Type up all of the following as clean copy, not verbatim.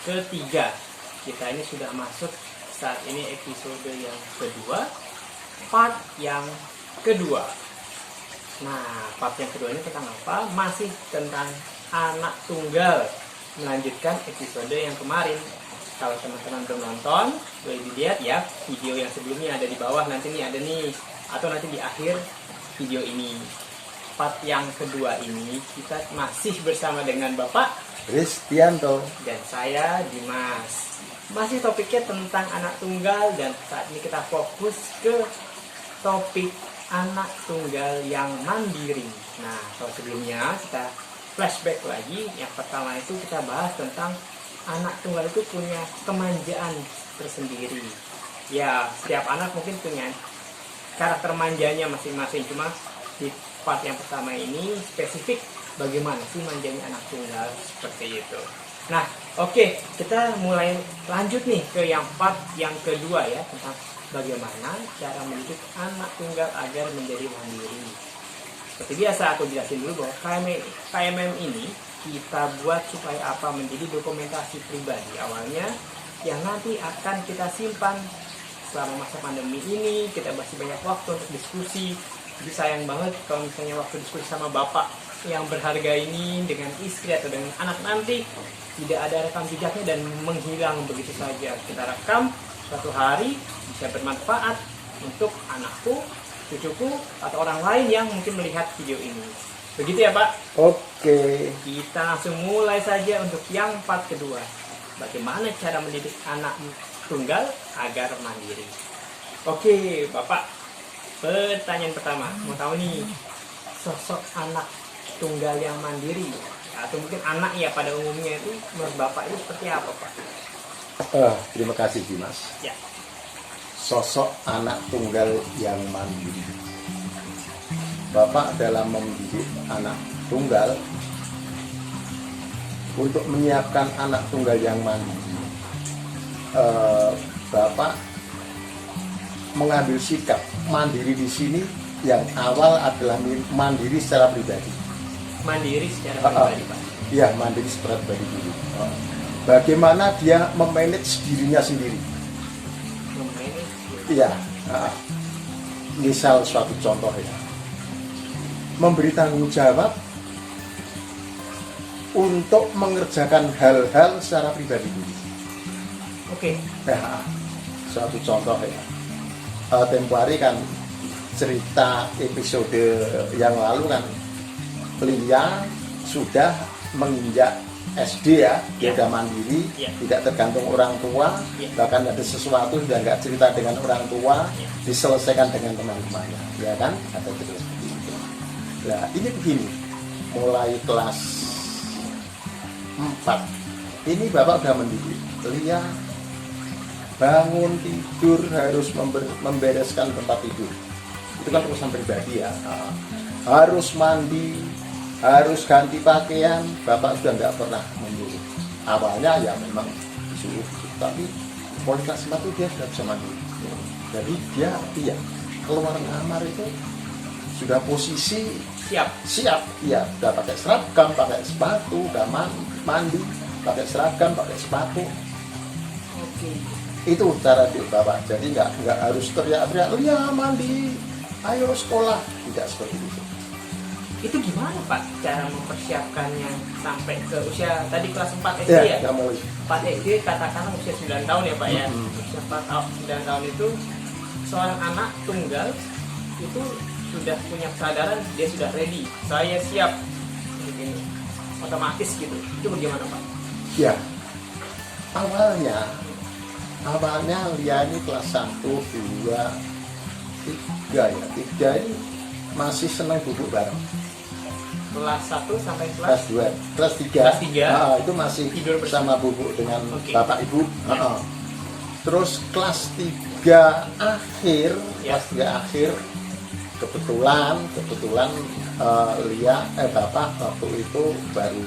ketiga. Kita ini sudah masuk saat ini episode yang kedua, part yang kedua. Nah, part yang kedua ini tentang apa? Masih tentang anak tunggal. Melanjutkan episode yang kemarin. Kalau teman-teman belum nonton, boleh dilihat ya video yang sebelumnya, ada di bawah, nanti nih ada nih, atau nanti di akhir video ini. Part yang kedua ini kita masih bersama dengan Bapak Kristianto dan saya Dimas. Masih topiknya tentang anak tunggal, dan saat ini kita fokus ke topik anak tunggal yang mandiri. Nah, kalau sebelumnya kita flashback lagi, yang pertama itu kita bahas tentang anak tunggal itu punya kemanjaan tersendiri. Ya, setiap anak mungkin punya karakter manjanya masing-masing. Cuma di part yang pertama ini spesifik bagaimana sih manjanya anak tunggal, seperti itu. Nah, oke, kita mulai lanjut nih ke yang part yang kedua ya, tentang bagaimana cara mendidik anak tunggal agar menjadi mandiri. Seperti biasa aku jelasin dulu bahwa KMM ini kita buat supaya apa? Menjadi dokumentasi pribadi awalnya yang nanti akan kita simpan selama masa pandemi ini. Kita masih banyak waktu untuk diskusi. Jadi sayang banget kalau misalnya waktu diskusi sama bapak yang berharga ini dengan istri atau dengan anak nanti tidak ada rekam jejaknya dan menghilang begitu saja. Kita rekam, suatu hari bisa bermanfaat untuk anakku, cucuku, atau orang lain yang mungkin melihat video ini. Begitu ya Pak? Oke. Kita langsung mulai saja untuk yang part kedua. Bagaimana cara mendidik anak tunggal agar mandiri? Oke Bapak, pertanyaan pertama, mau tahu nih, sosok anak tunggal yang mandiri, atau mungkin anak ya pada umumnya itu menurut Bapak itu seperti apa Pak? Terima kasih Dimas. Ya. Sosok anak tunggal yang mandiri. Bapak dalam mendidik anak tunggal, untuk menyiapkan anak tunggal yang mandiri, Bapak mengambil sikap mandiri di sini. Yang awal adalah mandiri secara pribadi. Mandiri secara pribadi Pak? Iya, mandiri secara pribadi dulu. Bagaimana dia memanage dirinya sendiri? Iya, misal suatu contoh ya, memberi tanggung jawab untuk mengerjakan hal-hal secara pribadi dulu. Oke. Ya, suatu contoh ya, tempo hari kan cerita episode yang lalu kan, Lia sudah menginjak SD ya, dia sudah mandiri, tidak tergantung orang tua, bahkan ada sesuatu sudah nggak cerita dengan orang tua, diselesaikan dengan teman-temannya, ya kan? Ada cerita seperti itu. Nah, ini begini, mulai kelas 4, ini Bapak sudah mendidik, Lia bangun tidur harus membereskan tempat tidur, itu kan urusan pribadi ya, harus mandi, harus ganti pakaian, Bapak sudah nggak pernah menyuruh. Awalnya ya memang disuruh, tapi mulai kelas 4 itu dia sudah bisa mandiri. Jadi dia keluar kamar itu sudah posisi siap, ya sudah pakai seragam, pakai sepatu, sudah mandi, pakai seragam, pakai sepatu. Oke. Itu cara Bapak. Jadi nggak harus teriak-teriak, Lia mandi, ayo sekolah, tidak seperti itu. Itu gimana Pak cara mempersiapkannya sampai ke usia tadi kelas 4 SD ya? 4 SD katakanlah usia 9 tahun ya Pak ya. Usia 9 tahun itu seorang anak tunggal itu sudah punya kesadaran, dia sudah ready, saya siap begini, otomatis gitu. Itu bagaimana Pak? Ya, awalnya Lia ini kelas 1, 2, 3 ya. 3 ini masih senang duduk bareng. Kelas 1 sampai kelas 2, kelas 3. Itu masih tidur bersama bubuk dengan bapak ibu. Terus kelas 3 akhir, kebetulan Lia bapak waktu itu baru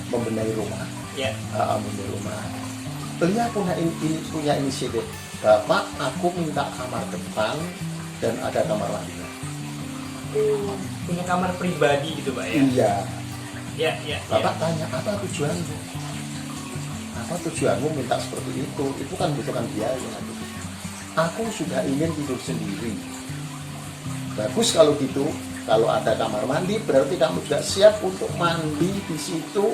membenahi rumah. Membenahi rumah. Lia punya inisiatif. Bapak, aku minta kamar depan dan ada kamar mandi. Punya kamar pribadi gitu Pak ya? Iya. Bapak tanya apa tujuannya? Apa tujuanmu minta seperti itu? Itu kan butuhkan biaya. Aku sudah ingin tidur sendiri. Bagus kalau gitu. Kalau ada kamar mandi, berarti kamu juga siap untuk mandi di situ.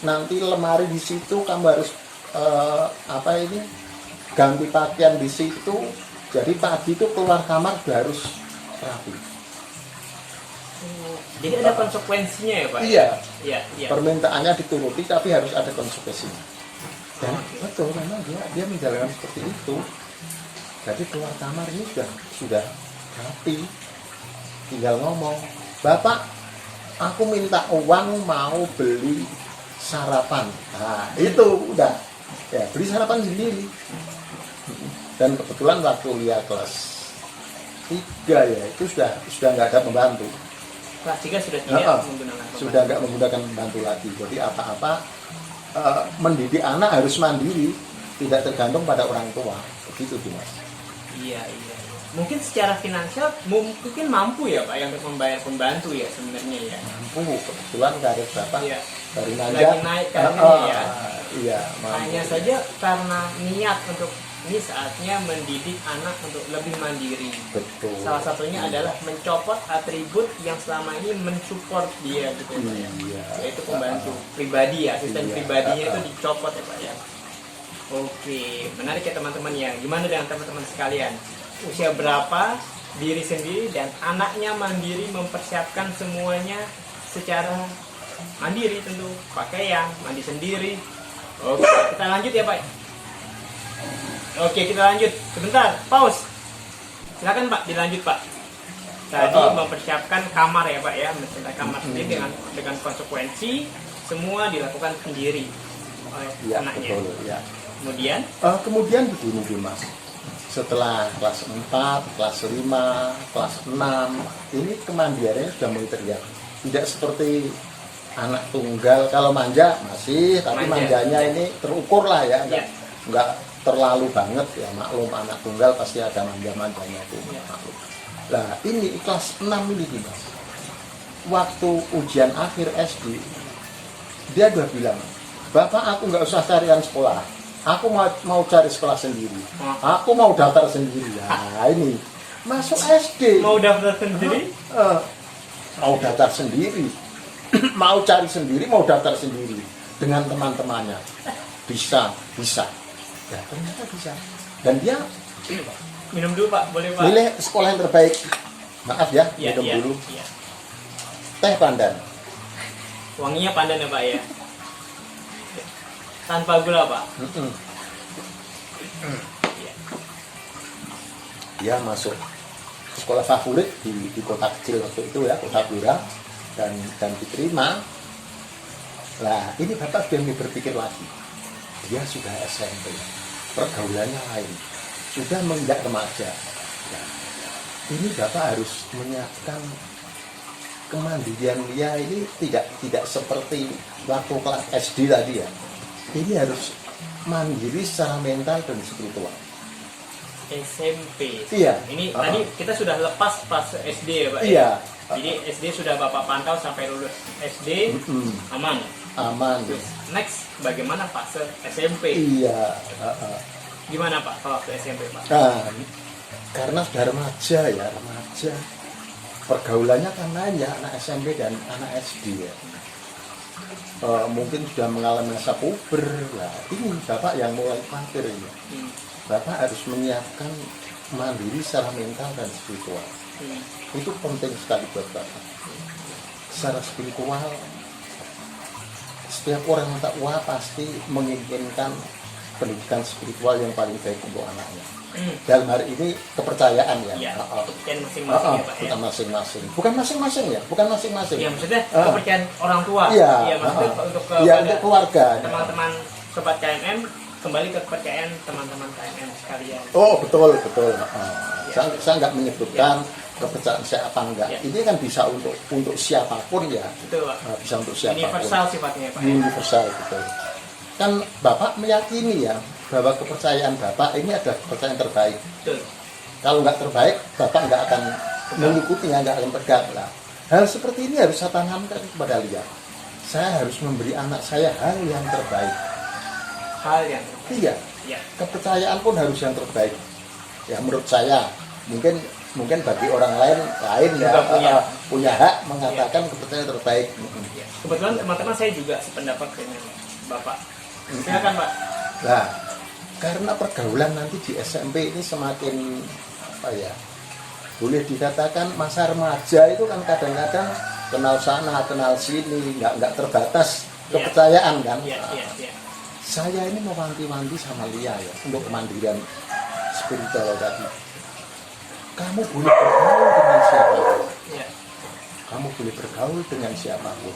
Nanti lemari di situ, kamu harus ganti pakaian di situ. Jadi pagi itu keluar kamar udah harus rapi. Jadi ada konsekuensinya ya Pak? Iya. Iya. Permintaannya dituruti, tapi harus ada konsekuensinya. Dan betul, memang dia menjalankan seperti itu. Jadi keluar kamar ini sudah rapi. Tinggal ngomong, Bapak, aku minta uang mau beli sarapan. Nah, itu udah. Ya, beli sarapan sendiri. Dan kebetulan waktu Lia kelas 3 ya, itu sudah nggak ada pembantu. Kelas 3 sudah tidak menggunakan pembantu. Sudah nggak menggunakan pembantu lagi. Jadi apa-apa mendidik anak harus mandiri, tidak tergantung pada orang tua. Begitu, Mas. Iya. Mungkin secara finansial mungkin mampu ya Pak yang untuk membayar pembantu ya sebenarnya ya. Mampu, kebetulan karir Bapak dari lagi naik karirnya ya. Iya, mampu. Hanya saja karena niat untuk ini saatnya mendidik anak untuk lebih mandiri. Betul. Salah satunya adalah mencopot atribut yang selama ini mensupport dia gitu ya Pak ya. Iya. Yaitu pembantu pribadi ya, asisten Iya. pribadinya itu dicopot ya Pak ya. Oke, menarik ya teman-teman ya. Gimana dengan teman-teman sekalian? Usia berapa, diri sendiri dan anaknya mandiri mempersiapkan semuanya secara mandiri tentu, pakaian, mandi sendiri. Oke, kita lanjut ya Pak. Oke, kita lanjut. Sebentar, pause. Silakan Pak, dilanjut Pak. Tadi mempersiapkan kamar ya Pak ya, mencintai kamar sendiri dengan konsekuensi semua dilakukan sendiri oleh anaknya. Betul, ya. Kemudian begini Mas. Setelah kelas 4, kelas 5, kelas 6, ini kemandiriannya sudah mulai terlihat. Tidak seperti anak tunggal, kalau manja masih, tapi manjanya ini terukur lah ya, enggak terlalu banget ya, maklum anak tunggal pasti ada manja-manjanya itu, maklum. Nah ini kelas 6 ini Mas, waktu ujian akhir SD, dia udah bilang, Bapak aku nggak usah carian sekolah, aku mau cari sekolah sendiri. Aku mau daftar sendiri. Nah ini masuk SD. Mau daftar sendiri? Mau daftar sendiri. Mau cari sendiri, mau daftar sendiri dengan teman-temannya. Bisa. Ya ternyata bisa. Dan dia minum dulu Pak, boleh Pak? milih sekolah yang terbaik. Maaf ya, minum dulu. Iya. Teh pandan. Wanginya pandan ya Pak ya. Tanpa gula Pak. Dia masuk sekolah favorit di kota kecil waktu itu ya, kota Blora, dan diterima. Nah ini Bapak sudah berpikir lagi, dia sudah SMP, pergaulannya lain, sudah menginjak remaja. Nah, ini Bapak harus menyiapkan kemandirian dia ini tidak seperti waktu kelas SD tadi ya. Ini harus mandiri secara mental dan spiritual. SMP. Iya. Ini tadi kita sudah lepas pas SD ya Pak. Iya. Jadi SD sudah Bapak pantau sampai lulus SD aman. Aman. Terus next bagaimana fase SMP? Iya. Gimana Pak kalau waktu SMP Pak? Nah, karena sudah remaja ya, pergaulannya kan lain ya, anak SMP dan anak SD ya. Mungkin sudah mengalami masa puber. Nah, ini Bapak yang mulai khawatir ini. Bapak harus menyiapkan mandiri secara mental dan spiritual. Itu penting sekali buat Bapak. Secara spiritual, setiap orang yang takwa pasti menginginkan pendidikan spiritual yang paling baik untuk anaknya. Dalam hari ini kepercayaan ya. Iya, kepercayaan masing-masing ya Pak ya. Bukan masing-masing. Bukan masing-masing ya, bukan masing-masing. Iya, maksudnya kepercayaan orang tua. Iya, maksudnya untuk untuk keluarga. Teman-teman sobat KMM kembali ke kepercayaan teman-teman KMM sekalian. Oh, betul. Saya nggak menyebutkan kepercayaan saya apa enggak. Ini kan bisa untuk siapapun ya. Betul, Pak. Bisa untuk siapapun. Universal sifatnya Pak. Universal, betul. Kan Bapak meyakini ya bahwa kepercayaan Bapak ini adalah kepercayaan terbaik. Betul. Kalau nggak terbaik, Bapak nggak akan mengikutinya, nggak akan pegang lah. Hal seperti ini harus saya tanamkan kepada Lia. Saya harus memberi anak saya hal yang terbaik. hal yang terbaik. Iya, Ya. kepercayaan pun harus yang terbaik. Ya menurut saya, mungkin bagi orang lain ya Juga punya hak mengatakan kepercayaan terbaik. Ya. Kebetulan teman-teman saya juga sependapat dengan Bapak. Silakan Pak. Nah, karena pergaulan nanti di SMP ini semakin apa ya? Boleh dikatakan masa remaja itu kan kadang-kadang kenal sana, kenal sini, nggak terbatas kepercayaan kan. Ya. Saya ini mau wanti-wanti sama Lia ya untuk kemandirian spiritual tadi. Kamu boleh bergaul dengan siapapun. Ya. Kamu boleh bergaul dengan siapapun.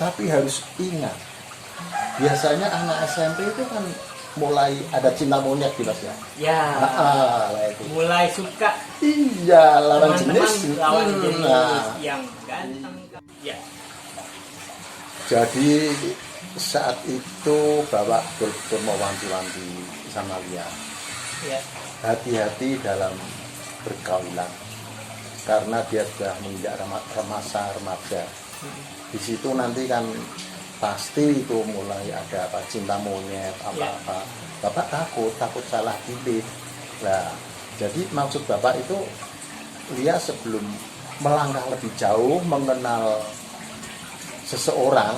Tapi harus ingat, biasanya anak SMP itu kan mulai ada cinta monyet gitu ya. Ya. Lah itu. Mulai suka Iya, lawan jenis. lawan jenis Nah, yang ganteng. Ya. jadi saat itu Bapak betul mau wanti-wanti sama Lia. Ya. Hati-hati dalam bergaulan karena dia sudah menginjak masa remaja. Di situ nanti kan pasti itu mulai ada apa cinta monyet apa-apa. Bapak takut salah pilih. Nah, jadi maksud Bapak itu Lia sebelum melangkah lebih jauh mengenal seseorang,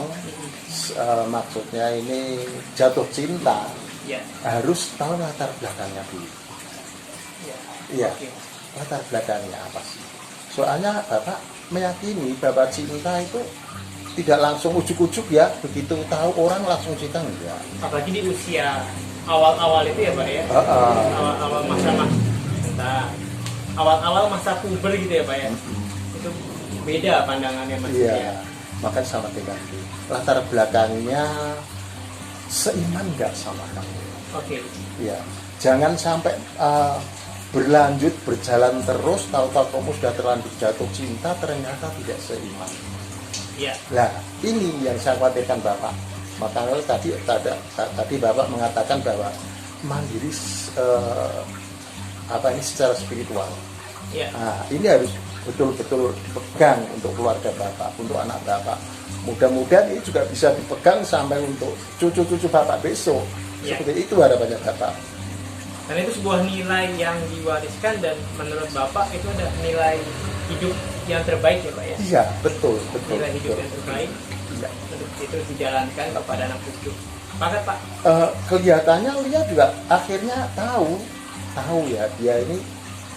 maksudnya ini jatuh cinta, Ya. harus tahu latar belakangnya dulu. Ya. Iya, Oke. latar belakangnya apa sih? Soalnya Bapak meyakini bahwa cinta itu tidak langsung ujuk-ujuk ya, begitu tahu orang langsung cinta enggak. Apalagi di usia awal-awal itu ya Pak ya. Awal-awal awal-awal masa puber gitu ya Pak ya. Itu beda pandangannya Mas. Iya, Ya. makanya sama dengan itu. Latar belakangnya seiman enggak sama kamu? Oke. Iya, jangan sampai berlanjut berjalan terus, tahu-tahu kamu sudah terlanjur jatuh cinta ternyata tidak seiman. Ya. Nah, ini yang saya khawatirkan Bapak. Makanya tadi Bapak mengatakan bahwa mandiri ini secara spiritual. Ya. Nah, ini harus betul-betul dipegang untuk keluarga Bapak, untuk anak Bapak. Mudah-mudahan ini juga bisa dipegang sampai untuk cucu-cucu Bapak besok. Ya. Seperti itu harapannya Bapak. Karena itu sebuah nilai yang diwariskan dan menurut Bapak itu ada nilai hidup yang terbaik ya Pak ya. Iya, betul. Nilai hidup yang terbaik Iya. untuk itu dijalankan kepada anak cucu. Pakat Pak. Kelihatannya Lia juga akhirnya tahu ya dia ini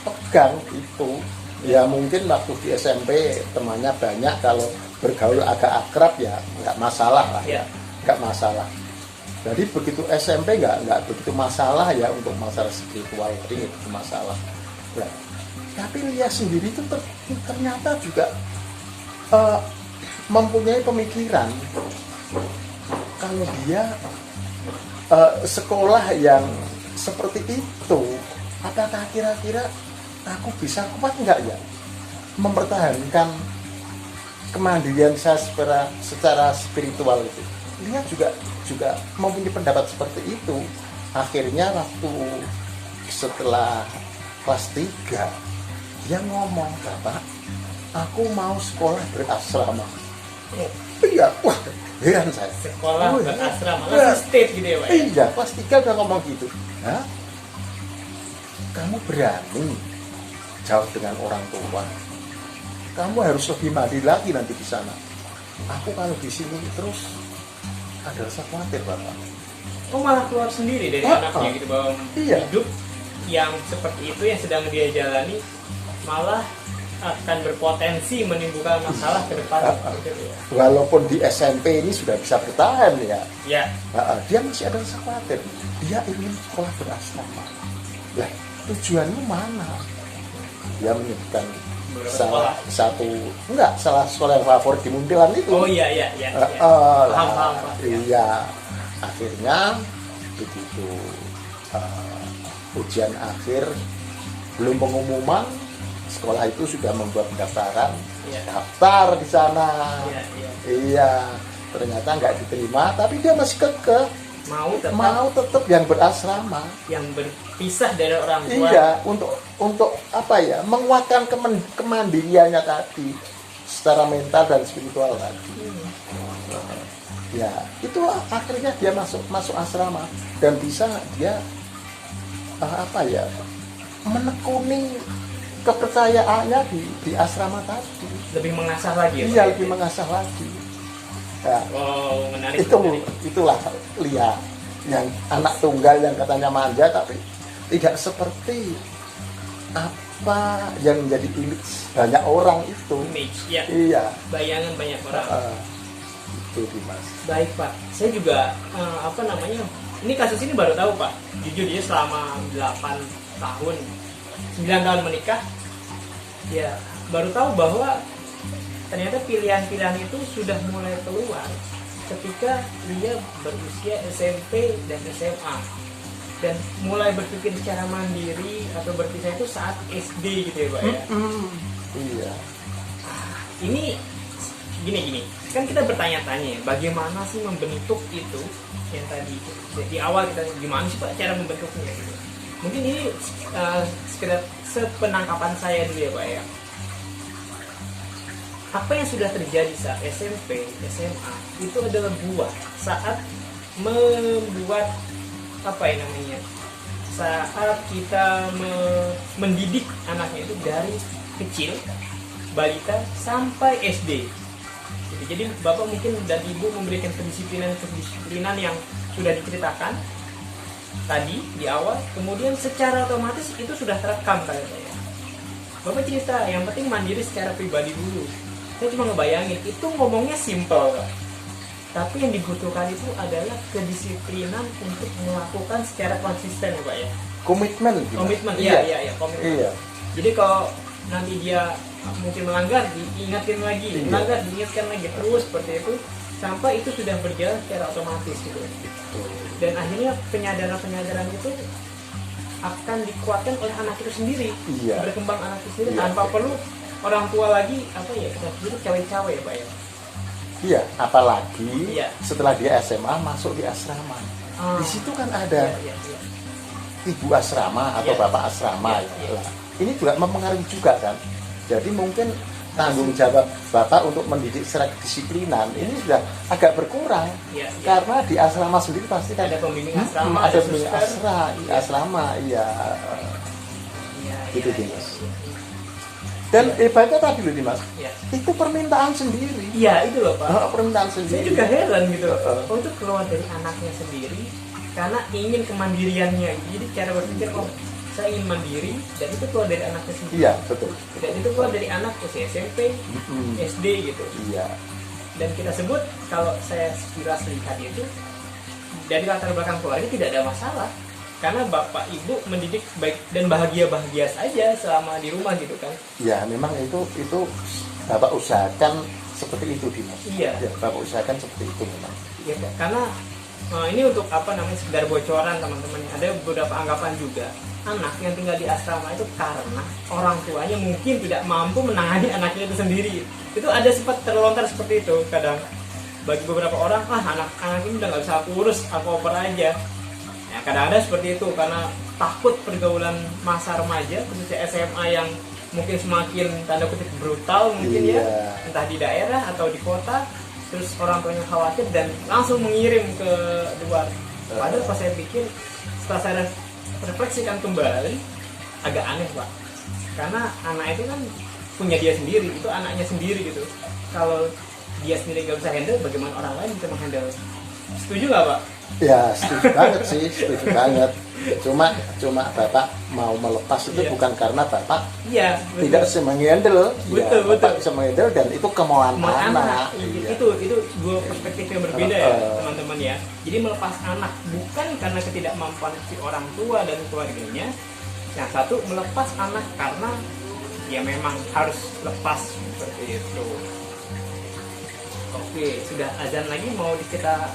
pegang itu. Ya mungkin waktu di SMP temannya banyak, kalau bergaul agak akrab ya nggak masalah lah ya, nggak masalah. Jadi begitu SMP nggak begitu masalah ya untuk masalah spiritual, ini itu masalah. Nah, tapi Lia sendiri itu ternyata juga mempunyai pemikiran kalau dia sekolah yang seperti itu, apakah kira-kira aku bisa kuat nggak ya mempertahankan kemandirian saya secara spiritual itu. Dia juga mempunyai pendapat seperti itu. Akhirnya waktu setelah kelas 3 dia ngomong, Bapak, aku mau sekolah berasrama. Iya, wah, heran saya. Sekolah berasrama, langsung state gitu ya Pak ya? Iya, kelas 3 udah ngomong gitu. Hah? Kamu berani jauh dengan orang tua? Kamu harus lebih mandiri lagi nanti di sana. Aku kalau di sini terus ada rasa khawatir, Bapak. Oh malah keluar sendiri dari anaknya gitu bahwa hidup yang seperti itu yang sedang dia jalani malah akan berpotensi menimbulkan masalah ke depan. Gitu ya. Walaupun di SMP ini sudah bisa bertahan ya. Ya. Dia masih ada rasa khawatir. Dia ingin sekolah berasrama. Lah, tujuannya mana? Dia menyebutkan salah sekolah yang favorit di Muntilan itu. Oh iya. Paham. Iya. Akhirnya begitu ujian akhir, belum pengumuman, sekolah itu sudah membuat pendaftaran, daftar di sana. Iya. Ternyata nggak diterima, tapi dia masih kekeh mau tetap yang berasrama, yang berpisah dari orang tua. Iya, untuk apa ya, menguatkan kemandiriannya tadi secara mental dan spiritual tadi. Ya, itu akhirnya dia masuk asrama dan bisa dia menekuni kepercayaannya di asrama tadi. Lebih mengasah lagi ya, Iya, Pak? lebih mengasah lagi. Ya, Wow, menarik. itulah Lia yang anak tunggal yang katanya manja tapi tidak seperti apa yang menjadi image banyak orang itu. Image, ya. Iya. Bayangan banyak orang. Itu Dimas. Baik Pak, saya juga ini kasus ini baru tahu Pak. Jujur dia selama 8 tahun, 9 tahun menikah, ya baru tahu bahwa ternyata pilihan-pilihan itu sudah mulai keluar ketika dia berusia SMP dan SMA, dan mulai berpikir secara mandiri atau berpisah itu saat SD gitu ya Pak ya. Iya. Ini gini kan kita bertanya-tanya bagaimana sih membentuk itu yang tadi di awal kita gimana sih Pak cara membentuknya gitu. Mungkin ini sekedar sepenangkapan saya dulu ya Pak ya. Apa yang sudah terjadi saat SMP, SMA itu adalah buah saat membuat saat kita mendidik anaknya itu dari kecil, balita sampai SD. Jadi Bapak mungkin dan Ibu memberikan kedisiplinan yang sudah diceritakan tadi di awal, kemudian secara otomatis itu sudah terekam kali saya. Bapak cerita yang penting mandiri secara pribadi dulu. Saya cuma ngebayangin itu ngomongnya simple, Pak. Tapi yang dibutuhkan itu adalah kedisiplinan untuk melakukan secara konsisten ya Pak ya. Komitmen. Komitmen, Iya. iya, komitmen. Iya. Jadi kalau nanti dia mungkin melanggar, diingatkan lagi, Iya. melanggar, diingatkan lagi, terus seperti itu sampai itu sudah berjalan secara otomatis gitu. Dan akhirnya penyadaran itu akan dikuatkan oleh anak itu sendiri, Iya. berkembang anak itu sendiri Iya. tanpa perlu orang tua lagi kita sebut cawe-cawe ya Pak ya. Iya, apalagi Iya. setelah dia SMA masuk di asrama. Di situ kan ada Iya. ibu asrama atau Iya. bapak asrama. Iya. Lah, ini juga mempengaruhi juga kan. Jadi mungkin tanggung jawab bapak untuk mendidik secara kedisiplinan ini sudah agak berkurang. Iya. Karena di asrama sendiri pasti kan Ada pembimbing asrama, ada pembimbing suster. asrama, iya. Iya, Gitu, iya, Dimas. iya. Dan hebatnya tadi loh Dimas, Iya. itu permintaan sendiri. Iya, itu loh Pak. Permintaan Saya sendiri. juga heran gitu. Heeh. Oh, itu keluar dari anaknya sendiri karena ingin kemandiriannya. Jadi cara berpikir, saya ingin mandiri, dan itu keluar dari anaknya sendiri. Iya, betul. Dan itu keluar dari anak usia SMP, SD gitu. Iya. Dan kita sebut, kalau saya sekilas lihat itu, dari latar belakang keluarga tidak ada masalah. Karena bapak ibu mendidik baik dan bahagia-bahagia saja selama di rumah gitu kan. Ya, memang itu bapak usahakan seperti itu Dimas. Iya. Ya, bapak usahakan seperti itu memang. Ya, karena ini untuk sekedar bocoran teman-teman. Ada beberapa anggapan juga, anak yang tinggal di asrama itu karena orang tuanya mungkin tidak mampu menangani anaknya itu sendiri. Itu ada sempat terlontar seperti itu kadang. Bagi beberapa orang, anak ini udah nggak bisa aku urus, aku oper aja. Ya, kadang-kadang seperti itu karena takut pergaulan masa remaja, khususnya SMA yang mungkin semakin tanda kutip brutal mungkin Iya. ya, entah di daerah atau di kota. Terus orang tuanya khawatir dan langsung mengirim ke luar. Padahal pas saya pikir, setelah saya refleksikan kembali, agak aneh Pak. Karena anak itu kan punya dia sendiri, itu anaknya sendiri gitu. Kalau dia sendiri nggak bisa handle, bagaimana orang lain bisa menghandle? Setuju nggak Pak? Ya, setuju banget sih, setuju banget. Cuma bapak mau melepas itu Iya. bukan karena bapak Iya, tidak bisa menghandle. Betul, ya, bapak betul. bisa menghandle dan itu kemauan anak. Iya. Iya. Itu dua perspektif yang berbeda ya teman-teman ya. Jadi melepas anak bukan karena ketidakmampuan si orang tua dan keluarganya. Yang satu melepas anak karena ya memang harus lepas seperti itu. Oke, sudah azan lagi, mau kita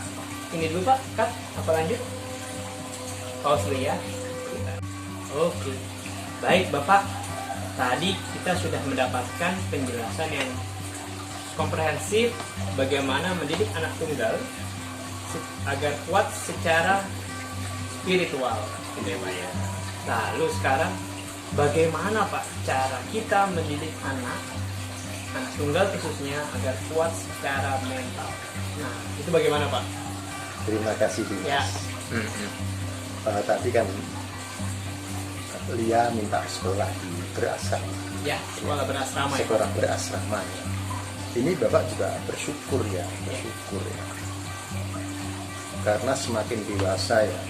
ini dulu Pak, cut apa lanjut? Pause dulu ya. Oke, baik Bapak. Tadi kita sudah mendapatkan penjelasan yang komprehensif bagaimana mendidik anak tunggal agar kuat secara spiritual, gitu ya Pak ya. Lalu sekarang bagaimana Pak cara kita mendidik anak anak tunggal khususnya agar kuat secara mental. Nah, itu bagaimana Pak? Terima kasih Dimas. Ya. Tadi kan Lia minta sekolah di berasrama. Ya, sekolah berasrama ya. Sekolah berasrama ya. Ini Bapak juga bersyukur ya. Karena semakin dewasa ya,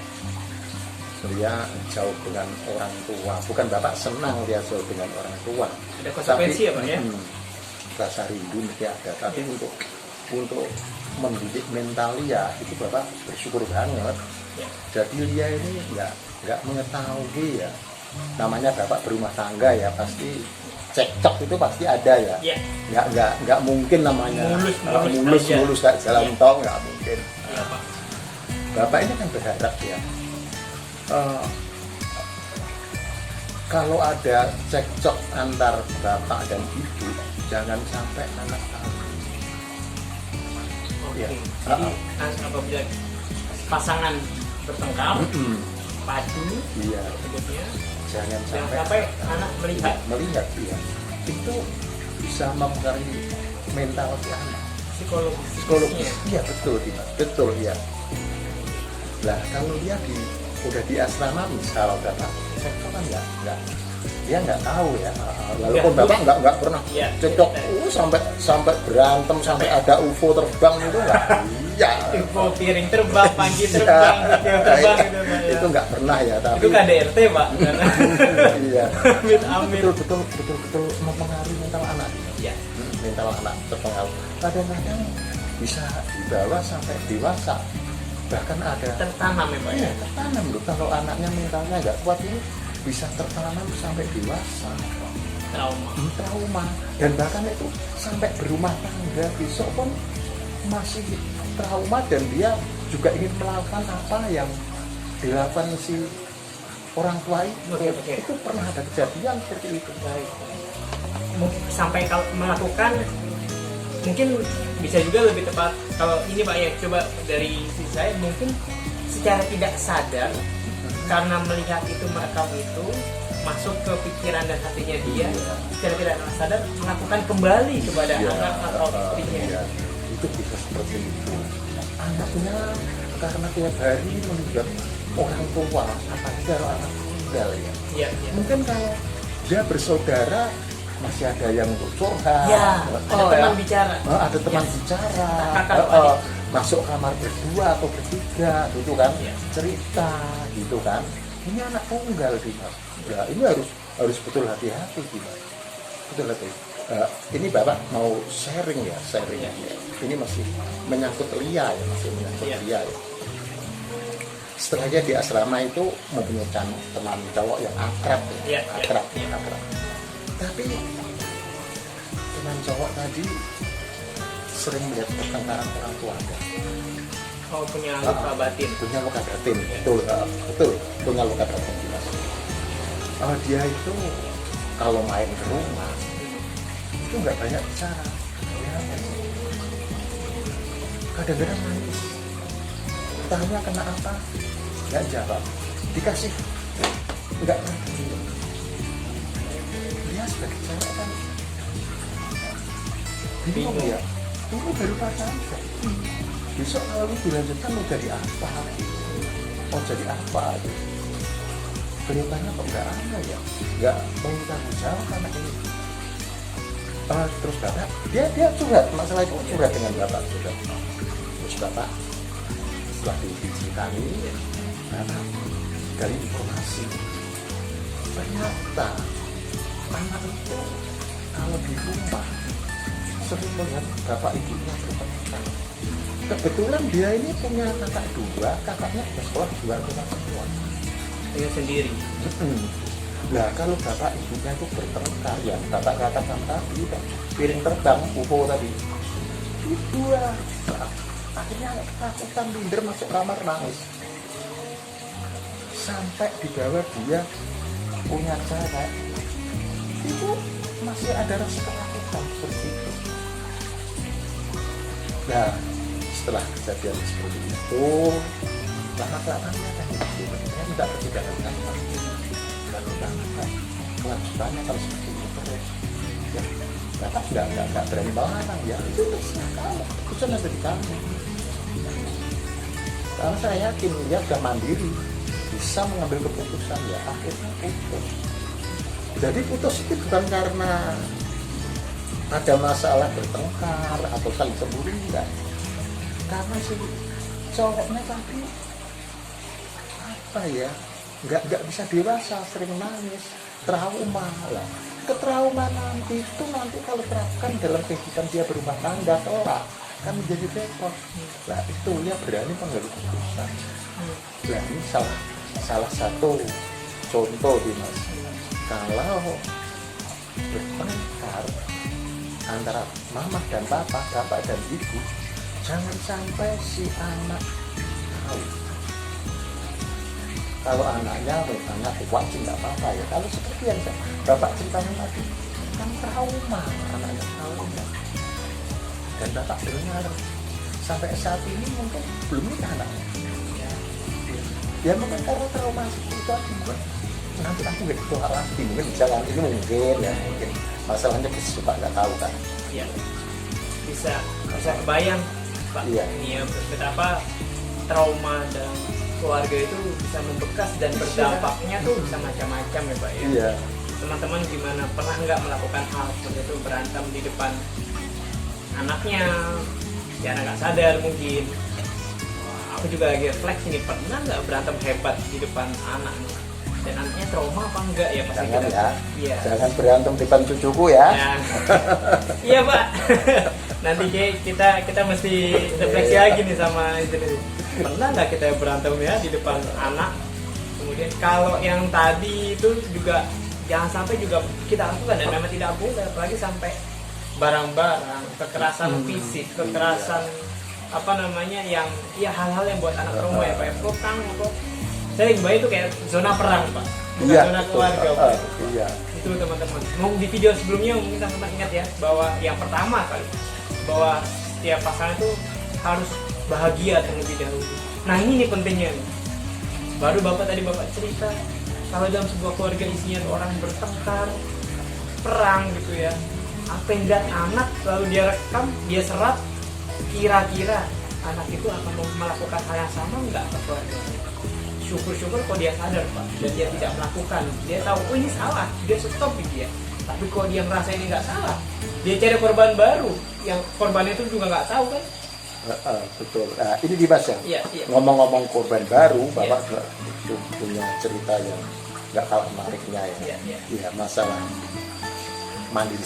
dia jauh dengan orang tua. Bukan Bapak senang dia jauh dengan orang tua. Ada konsekuensi ya Pak ya? Rasa rindu mesti ada. Tapi untuk mendidik mental Lia itu Bapak bersyukur banget. Ya. Jadi Lia ini nggak mengetahui ya. Namanya Bapak berumah tangga ya, pasti cekcok itu pasti ada ya. Nggak mungkin namanya mulus kayak jalan tol, nggak mungkin. Iya Pak. Bapak ini kan berharap ya, kalau ada cekcok antar bapak dan ibu, jangan sampai anak tahu. Oke. Ya. Jadi apabila pasangan bertengkar, padu, Iya, sebutnya, jangan jangan sampai sampai anak melihat. melihat ya. Itu bisa mempengaruhi mental si anak. Psikologis. Iya betul ya. Lah kalau dia udah di asrama misal kata cekcok kan dia nggak tahu ya. Walaupun Bapak nggak pernah cekcok sampai berantem sampai ada UFO terbang itu nggak. Iya. UFO piring terbang, panci terbang, video terbang gitu Pak. Ya. Itu nggak pernah ya. Tapi itu KDRT Pak. Iya. Amin. Betul mempengaruhi mental anak. Iya. Mental anak terpengaruh. Kadang-kadang bisa dibawa sampai dewasa. Bahkan ada Tertanam ya Pak ya. Tertanam loh, kalau anaknya mentalnya nggak kuat ini bisa tertanam sampai dewasa. Trauma. Dan bahkan itu sampai berumah tangga, besok pun masih trauma dan dia juga ingin melakukan apa yang dilakukan si orang tua itu. Oke. Itu pernah ada kejadian seperti itu. Baik. Sampai kalau melakukan, mungkin bisa juga lebih tepat kalau ini Pak ya, coba dari sisi saya mungkin secara tidak sadar karena melihat itu, merekam itu masuk ke pikiran dan hatinya dia, secara tidak sadar melakukan kembali kepada anak atau istrinya. Itu bisa seperti itu. Anaknya karena tiap hari melihat orang tua, apalagi kalau anak tunggal ya. Iya. Mungkin kalau dia bersaudara masih ada yang untuk curhat, ada teman bicara, ada teman bicara, masuk kamar berdua atau bertiga, gitu kan, cerita, gitu kan. Ini anak tunggal gitu. Ya, ini harus betul hati-hati gitu. Betul hati. Ini Bapak mau sharing ya. Ini masih menyangkut Lia ya, Lia ya. Setelahnya di asrama itu mempunyai teman cowok yang akrab ya, akrab. Tapi teman cowok tadi sering melihat pertengkaran orang tua. Oh, punya luka batin. Punya luka batin, betul, punya luka batin. Dia itu kalau main ke rumah itu nggak banyak bicara. Kadang-kadang nangis. Tanya kena apa? Nggak jawab. Dikasih nggak ngerti. Dia sebagai cewek kan bingung ya. Ini baru pacaran. Besok kalau dilanjutkan mau jadi apa? Kelihatannya kok nggak ada ya, nggak mau tanggung jawab anak ini. Terus Bapak, dia curhat masalah itu, curhat dengan Bapak juga. Terus Bapak setelah diceritani, Bapak gali informasi. Ternyata anak itu kalau di rumah sering melihat bapak ibunya bertengkar. Kebetulan dia ini punya kakak dua, kakaknya sekolah di luar kota semua. Dia sendiri. Nah kalau bapak ibunya itu bertengkar, ya bapak katakan tadi, piring terbang, UFO tadi. Itu akhirnya ketakutan, minder masuk kamar nangis. Sampai dibawa dia punya cara, itu masih ada rasa ketakutan seperti itu. Nah setelah kejadian seperti itu, lama-lamanya kan dia tidak berjalan dengan lalu kelanjutannya kalau seperti itu ya, Bapak nggak berani melarang ya, itu terserah kamu, keputusan ada di kamu. Karena saya yakin dia sudah mandiri, bisa mengambil keputusan, ya akhirnya putus. Jadi putus itu bukan karena ada masalah bertengkar atau saling cemburu, enggak. Karena si cowoknya tadi apa ya, nggak bisa dewasa, sering nangis, trauma lah. Ketraumaan nanti itu kalau terapkan dalam kehidupan dia berumah tangga kelak kan menjadi repot. Nah itu dia berani mengambil keputusan. Nah ini salah satu contoh Dimas. Kalau bertengkar antara mama dan papa, bapak dan ibu, jangan sampai si anak tahu. Kalau anaknya anak wajib nggak apa-apa ya. Kalau seperti yang bapak ceritakan tadi, kan trauma, anaknya trauma. Dan bapak dengar sampai saat ini mungkin belum nikah anaknya. Ya mungkin karena trauma seperti itu akibat nanti aku nggak ditolak lagi, mungkin jalan ini mungkin ya, mungkin masalahnya suka nggak tahu kan. Iya. Bisa kebayang Pak. Iya. Ini ya betapa trauma dan keluarga itu bisa membekas dan berdampaknya tuh bisa macam-macam ya Pak ya. Iya. Teman-teman gimana, pernah nggak melakukan hal seperti itu, berantem di depan anaknya, si anak nggak sadar mungkin. Wah, aku juga lagi refleks ini, pernah nggak berantem hebat di depan anak nih? Dan anaknya trauma apa enggak ya pasti Jangan kita. ya, Iya. jangan berantem depan cucuku ya. Ya. Iya Pak. Nanti kita mesti refleksi lagi nih sama itu. Pernah nggak kita berantem ya di depan anak? Kemudian kalau yang tadi itu juga jangan sampai juga kita lakukan, dan memang tidak boleh, apalagi sampai barang-barang, kekerasan fisik, kekerasan apa namanya yang ya hal-hal yang buat anak trauma ya Pak. Kok saya Mbak itu kayak zona perang Pak, bukan Iya, zona keluarga Pak. Iya. Itu teman-teman. Mau di video sebelumnya mungkin teman-teman ingat ya, bahwa yang pertama kali bahwa setiap pasangan itu harus bahagia terlebih dahulu. Nah ini nih pentingnya nih. Baru bapak cerita kalau dalam sebuah keluarga isinya orang bertengkar, perang gitu ya, apa yang dilihat anak lalu dia rekam, dia serap, kira-kira anak itu akan melakukan hal yang sama enggak ke keluarga. Syukur-syukur kok dia sadar Pak, dan dia tidak melakukan, dia tahu oh ini salah, dia stop dia. Tapi kalau dia merasa ini nggak salah, dia cari korban baru, yang korban itu juga nggak tahu kan. Betul. Nah, ini Dimas ya. Iya. Ngomong-ngomong korban baru, bapak punya cerita yang nggak kalah menariknya ya. Iya. Masalah mandiri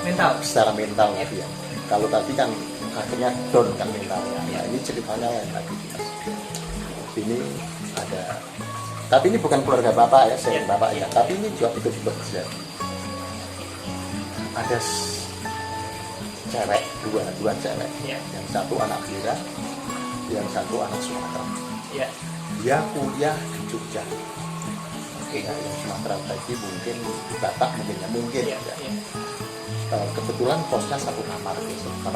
Mental. secara mental ya. Kalau tadi kan akhirnya down kan mentalnya. Nah, ini ceritanya yang tadi Dimas. Ini ada, tapi ini bukan keluarga bapak ya, saya bapak ya. Tapi ini juga betul-betul terjadi. Ada cewek, dua cewek, yang satu anak Bira, yang satu anak Sumatera. Dia kuliah di Jogja. Oke, yang Sumatera tadi mungkin bapak mungkin ya. Kebetulan kosnya satu kamar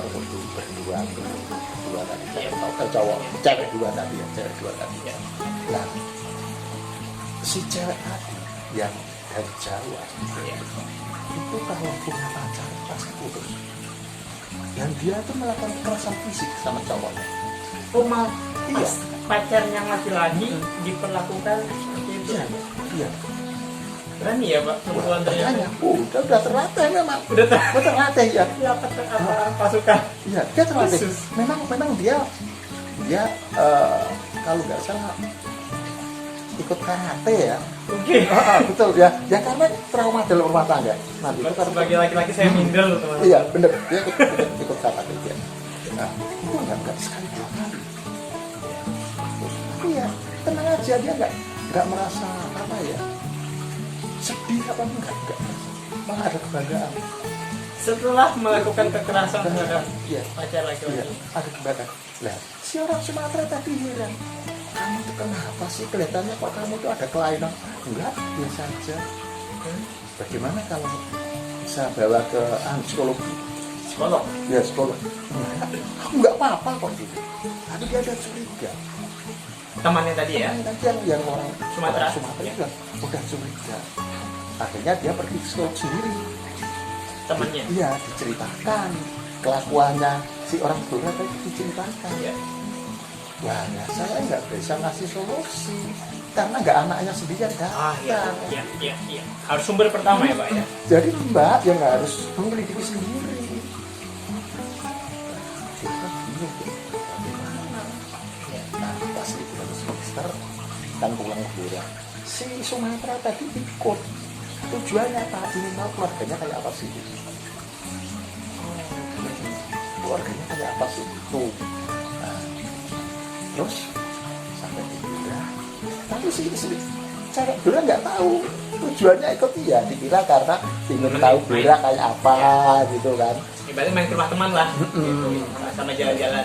berdua tadi, cowok, cewek dua tadi. Nah, si cewek tadi yang dari Jawa itu kalau punya pacar pasti putus. Dan dia tuh melakukan kekerasan fisik sama cowoknya. Iya. Pacarnya laki-laki diperlakukan seperti itu. Iya. Berani ya Pak, perempuan ternyata. Udah terlatih memang. Udah terlatih ya. Apa pasukan? Iya, dia terlatih. Memang dia kalau nggak salah ikut karate ya. Oke. Betul ya. Ya karena trauma dalam rumah tangga. Nanti sebagai laki-laki saya minder loh teman-teman. Iya, bener. Dia ikut karate dia. Nah, itu nggak sekali dua kali. Iya, tenang aja, dia nggak merasa apa ya, sedih apa enggak, malah ada kebanggaan. Setelah melakukan kekerasan terhadap pacar laki-laki, ada kebanggaan. Nah, si orang Sumatera tadi heran, kamu tuh kenapa sih, kelihatannya kok kamu tuh ada kelainan? Enggak, biasa aja. Bagaimana kalau bisa bawa ke psikolog? Ya, psikolog. Aku nggak apa-apa kok gitu. Tapi dia ada curiga. Temannya tadi ya? Yang orang Sumatera juga udah curiga. Akhirnya dia pergi ke psikolog sendiri. temannya. Iya, diceritakan kelakuannya si orang tua tadi, diceritakan. Ya. Wah, ya, saya nggak bisa ngasih solusi karena nggak anaknya sendiri yang datang. Iya. Harus sumber pertama ya Pak ya. Jadi Mbak yang harus menyelidiki sendiri. Kita bingung, bagaimana? Nah, pas liburan semester kan pulang ke Blora, si Sumatera tadi ikut. Tujuannya Pak, ingin tahu keluarganya kayak apa sih? Keluarganya kayak apa sih itu? Nah, terus sampai di Blora, tapi si cewek Blora nggak tahu tujuannya ikut dia, dikira karena ingin tahu Blora kayak apa gitu kan. Ibaratnya main ke rumah teman lah, gitu. Sama jalan-jalan.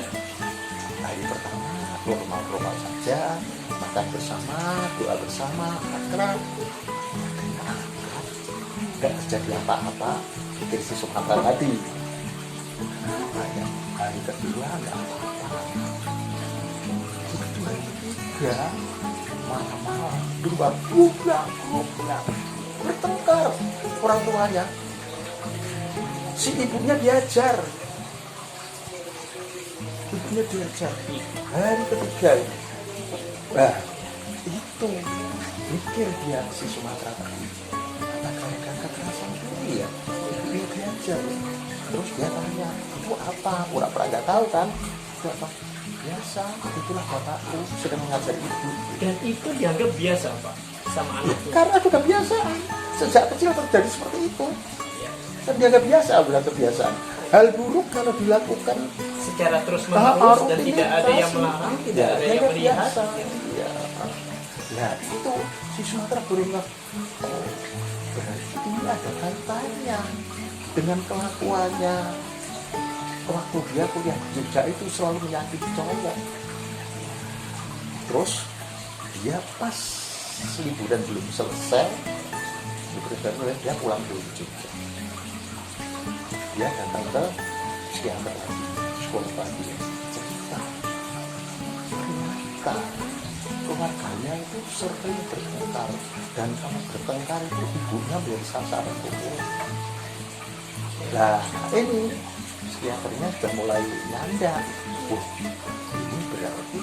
Hari pertama normal-normal saja, makan bersama, doa bersama, akrab. Nggak terjadi apa-apa di si Sumatera tadi. Hari kedua nggak apa-apa. Kedua ketiga malam-malam dua bulan bertengkar orang tuanya. Si ibunya diajar. Hari ketiga ini. Nah, itu mikir dia si Sumatera tadi. Apakah kekerasan dulu ya? Dia diajar. Terus dia tanya, itu apa? Pura-pura nggak tahu kan? Itu apa? Biasa, itulah bapakku sedang mengajar ibu. Dan itu dianggap biasa Pak sama anaknya. Karena sudah biasa. Sejak kecil terjadi seperti itu. Dan dianggap biasa, bukan kebiasaan. Hal buruk kalau dilakukan Secara terus menerus dan tidak ada yang rutinitas. melarang, tidak ada yang dianggap melihat. biasa. Ya. Nah itu si Sumatera berenang. Oh, berarti ini ada kaitannya dengan kelakuannya waktu dia kuliah di Jogja itu selalu menyakiti cowok. Terus dia pas liburan belum selesai, dia pulang ke Jogja. Dia datang ke psikiater lagi, sekolah lagi, cerita. Ternyata keluarganya itu sering bertengkar, dan kalau bertengkar itu ibunya menjadi sasaran pukul. Nah ini psikiaternya sudah mulai nyanda. Wah, ini berarti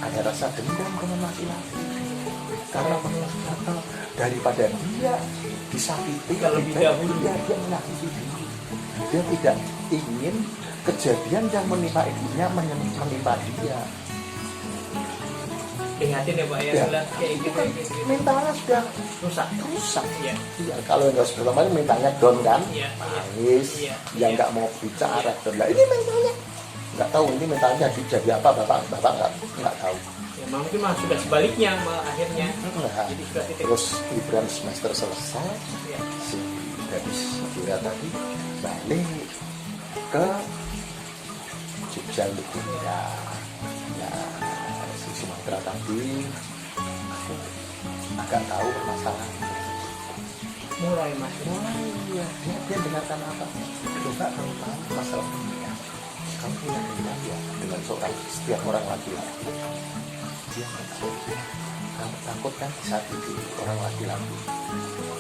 ada rasa dendam dengan laki-laki. Karena daripada dia disakiti, Lebih dahulu dia menyakiti diri. Dia tidak ingin kejadian yang menimpa ibunya menimpa dia. Ingatin ya Pak ya, Ya. sudah kayak gitu. Mentalnya sudah Rusak. Iya. Iya, kalau yang harus pertama mentalnya down kan, Iya. nangis, Iya. yang nggak mau bicara. Nah, ini mentalnya nggak tahu ini mentalnya jadi apa, bapak nggak tahu. Ya mungkin mah sudah sebaliknya akhirnya. Nah, Jadi sudah titik. terus liburan semester selesai, Ya. si gadis Kira tadi balik ke Jogja ya. Nah, si Sumatera tadi aku agak tahu permasalahan. Mulai Mas. Ya, dia dengarkan apa? Coba kamu tahu masalah ini. Kamu punya dendam ya dengan seorang setiap orang laki-laki. Dia tahu. Kamu takut kan disakiti orang laki-laki.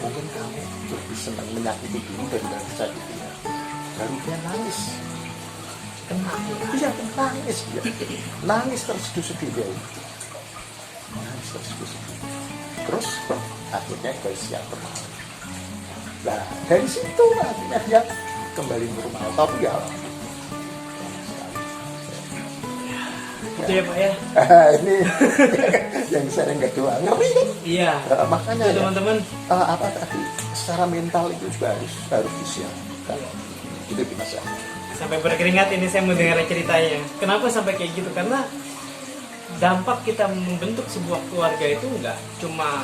Mungkin kamu lebih senang menyakiti diri daripada disakitinya. Baru dia nangis. Iya, nangis dia. Nangis terseduh-seduh dia. Nangis terseduh-seduh. Terus akhirnya guys yang pertama. Nah, dari situ akhirnya dia kembali normal. Tapi ya Itu ya Pak ya. ini yang sering kedua. Ngeri kan? Iya. Makanya Itu ya, teman-teman. apa tadi secara mental itu juga harus disiapkan. Itu bisa. Sampai berkeringat ini saya mau dengar ceritanya. Kenapa sampai kayak gitu? Karena dampak kita membentuk sebuah keluarga itu enggak cuma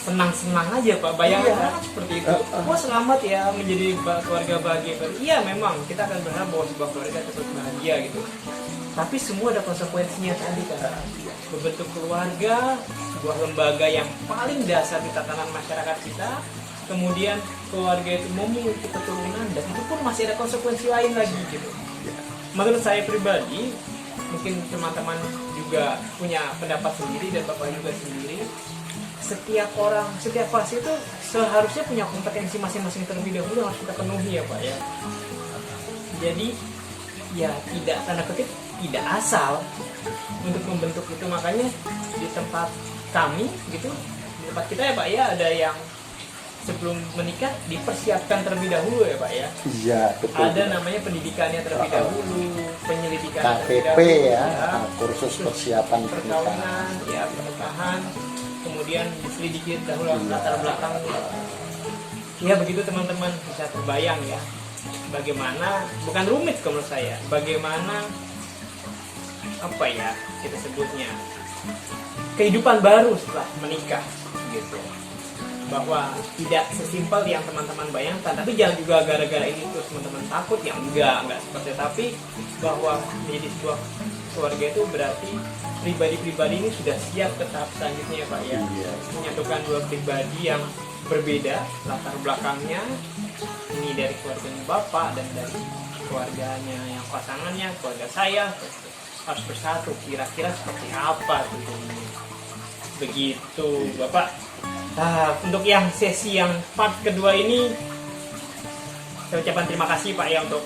senang-senang aja Pak. Bayangkan seperti itu. Wah selamat ya menjadi keluarga bahagia. Iya memang kita akan berharap bahwa sebuah keluarga tetap bahagia gitu. Tapi semua ada konsekuensinya tadi kan. Membentuk keluarga, sebuah lembaga yang paling dasar di tatanan masyarakat kita. Kemudian keluarga itu memiliki keturunan dan itu pun masih ada konsekuensi lain lagi gitu. Menurut saya pribadi, mungkin teman-teman juga punya pendapat sendiri dan Bapak juga sendiri. setiap orang, setiap fase itu seharusnya punya kompetensi masing-masing terlebih dahulu yang harus kita penuhi ya Pak ya. Jadi ya tidak, tanda kutip, tidak asal untuk membentuk itu. Makanya di tempat kami gitu, di tempat kita ya Pak ya, ada yang sebelum menikah dipersiapkan terlebih dahulu ya Pak ya. Iya, betul. Ada namanya pendidikannya terlebih dahulu, penyelidikan KTP ya, kursus persiapan perkawinan, ya pernikahan, kemudian diselidiki dahulu latar belakang. Ya begitu teman-teman, bisa terbayang ya bagaimana, bukan rumit kalau menurut saya, bagaimana apa ya kita sebutnya, kehidupan baru setelah menikah gitu. Bahwa tidak sesimpel yang teman-teman bayangkan, tapi jangan juga gara-gara ini terus teman-teman takut, ya enggak seperti itu. Tapi bahwa menjadi sebuah keluarga itu berarti pribadi-pribadi ini sudah siap ke tahap selanjutnya ya Pak ya. Menyatukan dua pribadi yang berbeda latar belakangnya, ini dari keluarganya Bapak dan dari keluarganya yang pasangannya, keluarga saya, harus bersatu. Kira-kira seperti apa gitu. Begitu Bapak. Nah, untuk yang sesi yang part kedua ini, saya ucapkan terima kasih Pak ya untuk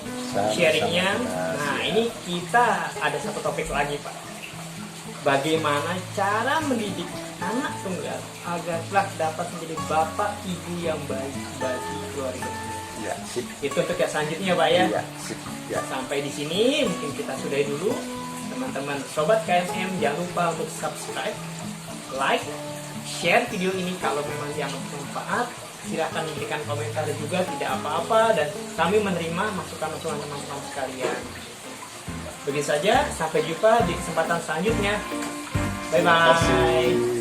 sharingnya. Nah, ini kita ada satu topik lagi Pak. Bagaimana cara mendidik anak tunggal agar kelak dapat menjadi bapak ibu yang baik bagi keluarga. Ya, sip. Itu untuk yang selanjutnya Pak ya. Ya, sip. Ya. Sampai di sini mungkin kita sudahi dulu. Teman-teman sobat KMM, jangan lupa untuk subscribe, like, share video ini kalau memang dianggap bermanfaat. Silahkan memberikan komentar juga, tidak apa-apa, dan kami menerima masukan-masukan teman-teman sekalian. Begitu saja, sampai jumpa di kesempatan selanjutnya. Bye bye.